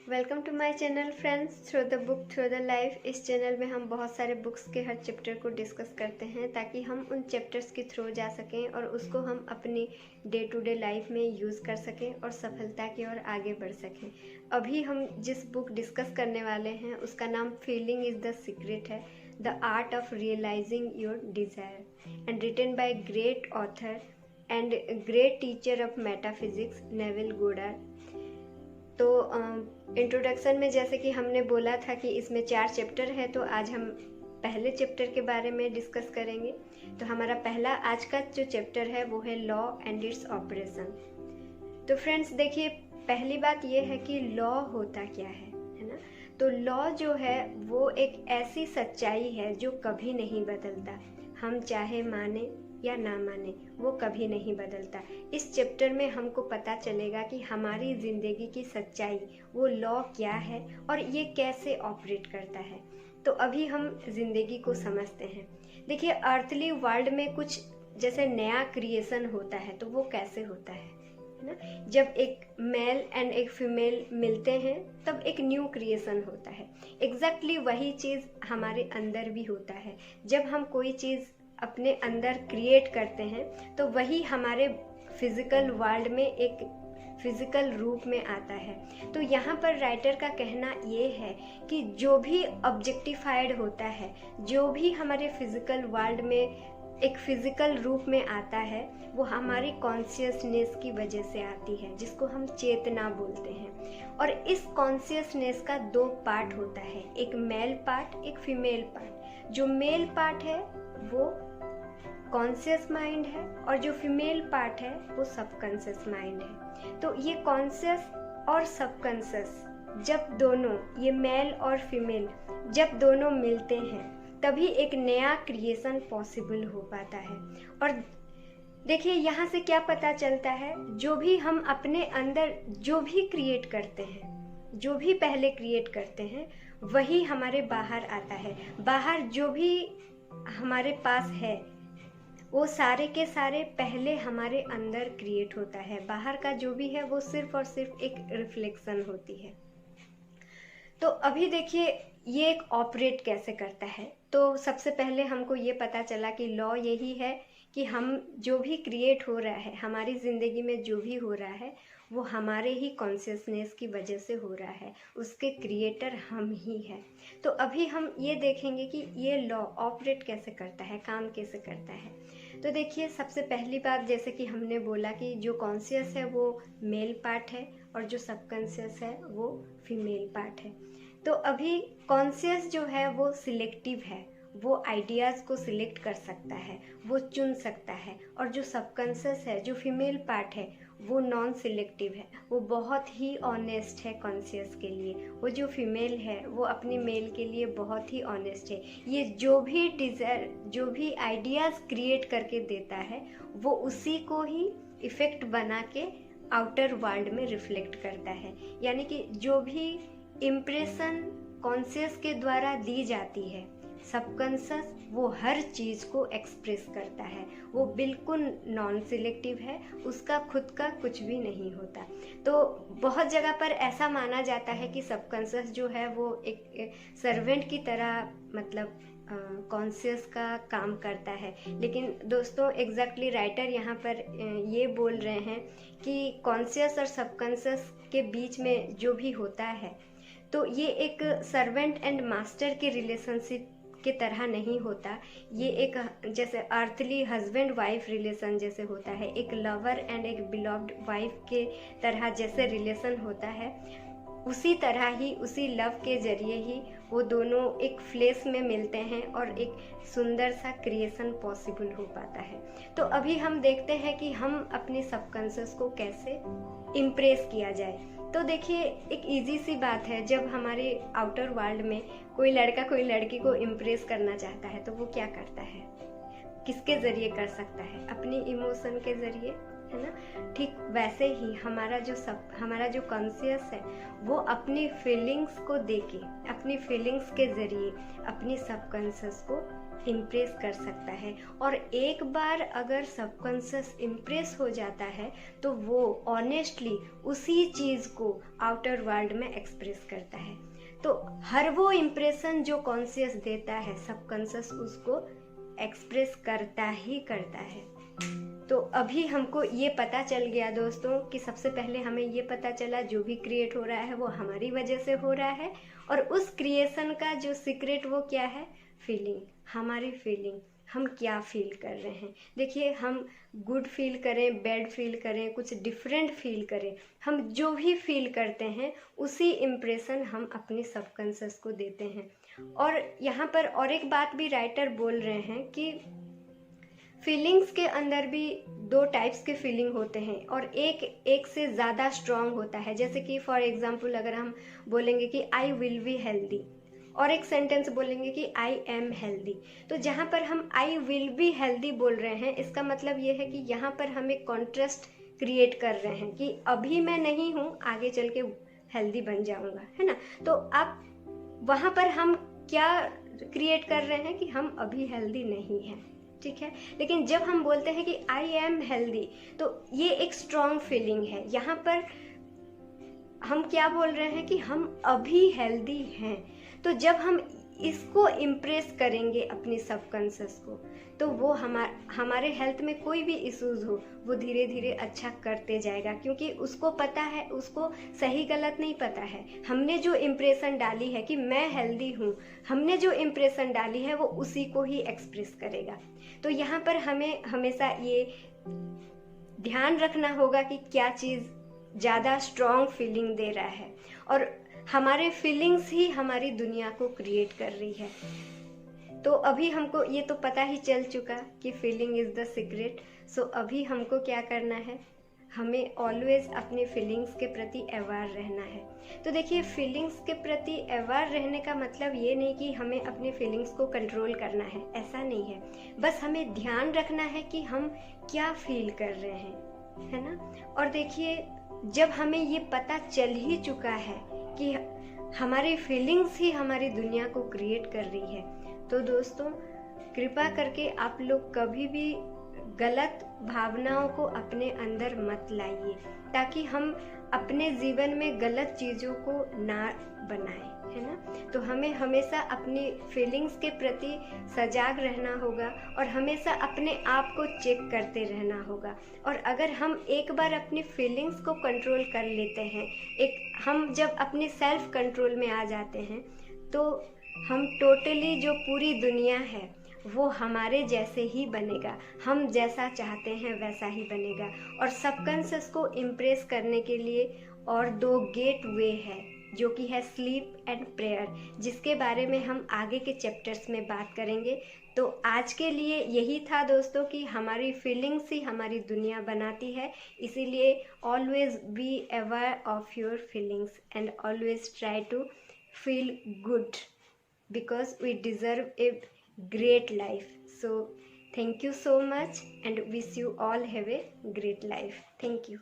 Welcome to my channel friends, through the book through the life. इस channel में हम बहुत सारे बुक्स के हर चैप्टर को डिस्कस करते हैं ताकि हम उन चैप्टर्स के थ्रू जा सकें और उसको हम अपनी डे टू डे लाइफ में यूज़ कर सकें और सफलता की ओर आगे बढ़ सकें। अभी हम जिस बुक डिस्कस करने वाले हैं उसका नाम फीलिंग इज़ द सीक्रेट है, the art of realising your desire and written by great author and great teacher of metaphysics Neville Goddard. तो इंट्रोडक्शन में जैसे कि हमने बोला था कि इसमें 4 चैप्टर है, तो आज हम पहले चैप्टर के बारे में डिस्कस करेंगे। तो हमारा पहला आज का जो चैप्टर है वो है लॉ एंड इट्स ऑपरेशन। तो फ्रेंड्स देखिए, पहली बात ये है कि लॉ होता क्या है ना। तो लॉ जो है वो एक ऐसी सच्चाई है जो कभी नहीं बदलता, हम चाहे माने या ना माने वो कभी नहीं बदलता। इस चैप्टर में हमको पता चलेगा कि हमारी ज़िंदगी की सच्चाई वो लॉ क्या है और ये कैसे ऑपरेट करता है। तो अभी हम ज़िंदगी को समझते हैं। देखिए, अर्थली वर्ल्ड में कुछ जैसे नया क्रिएशन होता है तो वो कैसे होता है ना। जब एक मेल एंड एक फीमेल मिलते हैं तब एक न्यू क्रिएशन होता है। एग्जैक्टली वही चीज़ हमारे अंदर भी होता है। जब हम कोई चीज़ अपने अंदर क्रिएट करते हैं तो वही हमारे फिजिकल वर्ल्ड में एक फिजिकल रूप में आता है। तो यहाँ पर राइटर का कहना ये है कि जो भी ऑब्जेक्टिफाइड होता है, जो भी हमारे फिजिकल वर्ल्ड में एक फिजिकल रूप में आता है, वो हमारी कॉन्शियसनेस की वजह से आती है, जिसको हम चेतना बोलते हैं। और इस कॉन्शियसनेस का 2 पार्ट होता है, एक मेल पार्ट, एक फीमेल पार्ट। जो मेल पार्ट है वो कॉन्शियस माइंड है और जो फीमेल पार्ट है वो सबकॉन्शियस माइंड है। तो ये कॉन्शियस और सबकॉन्शियस जब दोनों, ये मेल और फीमेल जब दोनों मिलते हैं तभी एक नया क्रिएशन पॉसिबल हो पाता है। और देखिए, यहाँ से क्या पता चलता है, जो भी हम अपने अंदर जो भी क्रिएट करते हैं, जो भी पहले क्रिएट करते हैं वही हमारे बाहर आता है। बाहर जो भी हमारे पास है वो सारे के सारे पहले हमारे अंदर क्रिएट होता है। बाहर का जो भी है वो सिर्फ और सिर्फ एक रिफ्लेक्शन होती है। तो अभी देखिए ये एक ऑपरेट कैसे करता है। तो सबसे पहले हमको ये पता चला कि लॉ यही है कि हम जो भी क्रिएट हो रहा है, हमारी ज़िंदगी में जो भी हो रहा है वो हमारे ही कॉन्शियसनेस की वजह से हो रहा है, उसके क्रिएटर हम ही हैं। तो अभी हम ये देखेंगे कि ये लॉ ऑपरेट कैसे करता है, काम कैसे करता है। तो देखिए, सबसे पहली बात जैसे कि हमने बोला कि जो कॉन्शियस है वो मेल पार्ट है और जो सबकॉन्शियस है वो फीमेल पार्ट है। तो अभी कॉन्शियस जो है वो सिलेक्टिव है, वो आइडियाज़ को सिलेक्ट कर सकता है, वो चुन सकता है। और जो सबकॉन्शियस है, जो फीमेल पार्ट है, वो नॉन सिलेक्टिव है, वो बहुत ही ऑनेस्ट है कॉन्शियस के लिए। वो जो फीमेल है वो अपनी मेल के लिए बहुत ही ऑनेस्ट है। ये जो भी डिज़ायर, जो भी आइडियाज़ क्रिएट करके देता है वो उसी को ही इफ़ेक्ट बना के आउटर वर्ल्ड में रिफ्लेक्ट करता है। यानी कि जो भी इम्प्रेशन कॉन्शियस के द्वारा दी जाती है, सबकॉन्शियस वो हर चीज़ को एक्सप्रेस करता है। वो बिल्कुल नॉन सिलेक्टिव है, उसका खुद का कुछ भी नहीं होता। तो बहुत जगह पर ऐसा माना जाता है कि सबकॉन्शियस जो है वो एक सर्वेंट की तरह, मतलब कॉन्शियस का काम करता है। लेकिन दोस्तों, एग्जैक्टली राइटर यहाँ पर ये बोल रहे हैं कि कॉन्शियस और सबकॉन्शियस के बीच में जो भी होता है तो ये एक सर्वेंट एंड मास्टर के रिलेशनशिप के तरह नहीं होता। ये एक जैसे अर्थली हस्बैंड वाइफ रिलेशन जैसे होता है, एक लवर एंड एक बिलव्ड वाइफ के तरह जैसे रिलेशन होता है, उसी तरह ही, उसी लव के जरिए ही वो दोनों एक फ्लेश में मिलते हैं और एक सुंदर सा क्रिएशन पॉसिबल हो पाता है। तो अभी हम देखते हैं कि हम अपने सबकॉन्शियस को कैसे इम्प्रेस किया जाए। तो देखिए, एक इजी सी बात है, जब हमारे आउटर वर्ल्ड में कोई लड़का कोई लड़की को इम्प्रेस करना चाहता है तो वो क्या करता है, किसके ज़रिए कर सकता है, अपनी इमोशन के ज़रिए, है ना। ठीक वैसे ही हमारा जो कॉन्शियस है वो अपनी फीलिंग्स को देके, अपनी फीलिंग्स के ज़रिए अपनी सबकॉन्शियस को इम्प्रेस कर सकता है। और एक बार अगर सबकॉन्शियस इम्प्रेस हो जाता है तो वो ऑनेस्टली उसी चीज़ को आउटर वर्ल्ड में एक्सप्रेस करता है। तो हर वो इम्प्रेशन जो कॉन्शियस देता है, सबकॉन्शियस उसको एक्सप्रेस करता ही करता है। तो अभी हमको ये पता चल गया दोस्तों कि सबसे पहले हमें ये पता चला जो भी क्रिएट हो रहा है वो हमारी वजह से हो रहा है, और उस क्रिएशन का जो सीक्रेट वो क्या है, फीलिंग, हमारी फीलिंग, हम क्या फील कर रहे हैं। देखिए, हम गुड फील करें, बैड फील करें, कुछ डिफरेंट फील करें, हम जो भी फील करते हैं उसी इम्प्रेशन हम अपनी सबकॉन्शियस को देते हैं। और यहाँ पर और एक बात भी राइटर बोल रहे हैं कि फीलिंग्स के अंदर भी दो टाइप्स के फीलिंग होते हैं, और एक से ज़्यादा स्ट्रांग होता है। जैसे कि फॉर एग्जांपल अगर हम बोलेंगे कि आई विल बी हेल्दी, और एक सेंटेंस बोलेंगे कि आई एम हेल्दी, तो जहाँ पर हम आई विल बी हेल्दी बोल रहे हैं, इसका मतलब ये है कि यहाँ पर हम एक कॉन्ट्रास्ट क्रिएट कर रहे हैं कि अभी मैं नहीं हूँ, आगे चल के हेल्दी बन जाऊँगा, है ना। तो आप वहाँ पर हम क्या क्रिएट कर रहे हैं कि हम अभी हेल्दी नहीं हैं, ठीक है। लेकिन जब हम बोलते हैं कि आई एम हेल्दी, तो ये एक स्ट्रॉन्ग फीलिंग है। यहाँ पर हम क्या बोल रहे हैं कि हम अभी हेल्दी हैं। तो जब हम इसको इम्प्रेस करेंगे अपनी सबकॉन्शियस को, तो वो हमारे हेल्थ में कोई भी इश्यूज हो वो धीरे धीरे अच्छा करते जाएगा, क्योंकि उसको पता है, उसको सही गलत नहीं पता है। हमने जो इम्प्रेशन डाली है कि मैं हेल्दी हूँ, हमने जो इम्प्रेशन डाली है वो उसी को ही एक्सप्रेस करेगा। तो यहाँ पर हमें हमेशा ये ध्यान रखना होगा कि क्या चीज़ ज़्यादा स्ट्रॉन्ग फीलिंग दे रहा है, और हमारे फीलिंग्स ही हमारी दुनिया को क्रिएट कर रही है। तो अभी हमको ये तो पता ही चल चुका कि फीलिंग इज़ द सीक्रेट। सो अभी हमको क्या करना है, हमें ऑलवेज अपनी फीलिंग्स के प्रति अवेयर रहना है। तो देखिए, फीलिंग्स के प्रति अवेयर रहने का मतलब ये नहीं कि हमें अपनी फीलिंग्स को कंट्रोल करना है, ऐसा नहीं है। बस हमें ध्यान रखना है कि हम क्या फील कर रहे हैं, है ना। और देखिए, जब हमें ये पता चल ही चुका है कि हमारी फीलिंग्स ही हमारी दुनिया को क्रिएट कर रही है, तो दोस्तों कृपा करके आप लोग कभी भी गलत भावनाओं को अपने अंदर मत लाइए, ताकि हम अपने जीवन में गलत चीज़ों को ना बनाएं, है ना। तो हमें हमेशा अपनी फीलिंग्स के प्रति सजाग रहना होगा, और हमेशा अपने आप को चेक करते रहना होगा। और अगर हम एक बार अपनी फीलिंग्स को कंट्रोल कर लेते हैं, हम जब अपने सेल्फ कंट्रोल में आ जाते हैं, तो हम टोटली जो पूरी दुनिया है वो हमारे जैसे ही बनेगा, हम जैसा चाहते हैं वैसा ही बनेगा। और सबकॉन्शियस को इम्प्रेस करने के लिए और 2 गेट वे है, जो कि है स्लीप एंड प्रेयर, जिसके बारे में हम आगे के चैप्टर्स में बात करेंगे। तो आज के लिए यही था दोस्तों कि हमारी फीलिंग्स ही हमारी दुनिया बनाती है, इसीलिए always be aware of your feelings and always try to feel good, because we deserve a great life. So thank you so much, and wish you all have a great life. Thank you.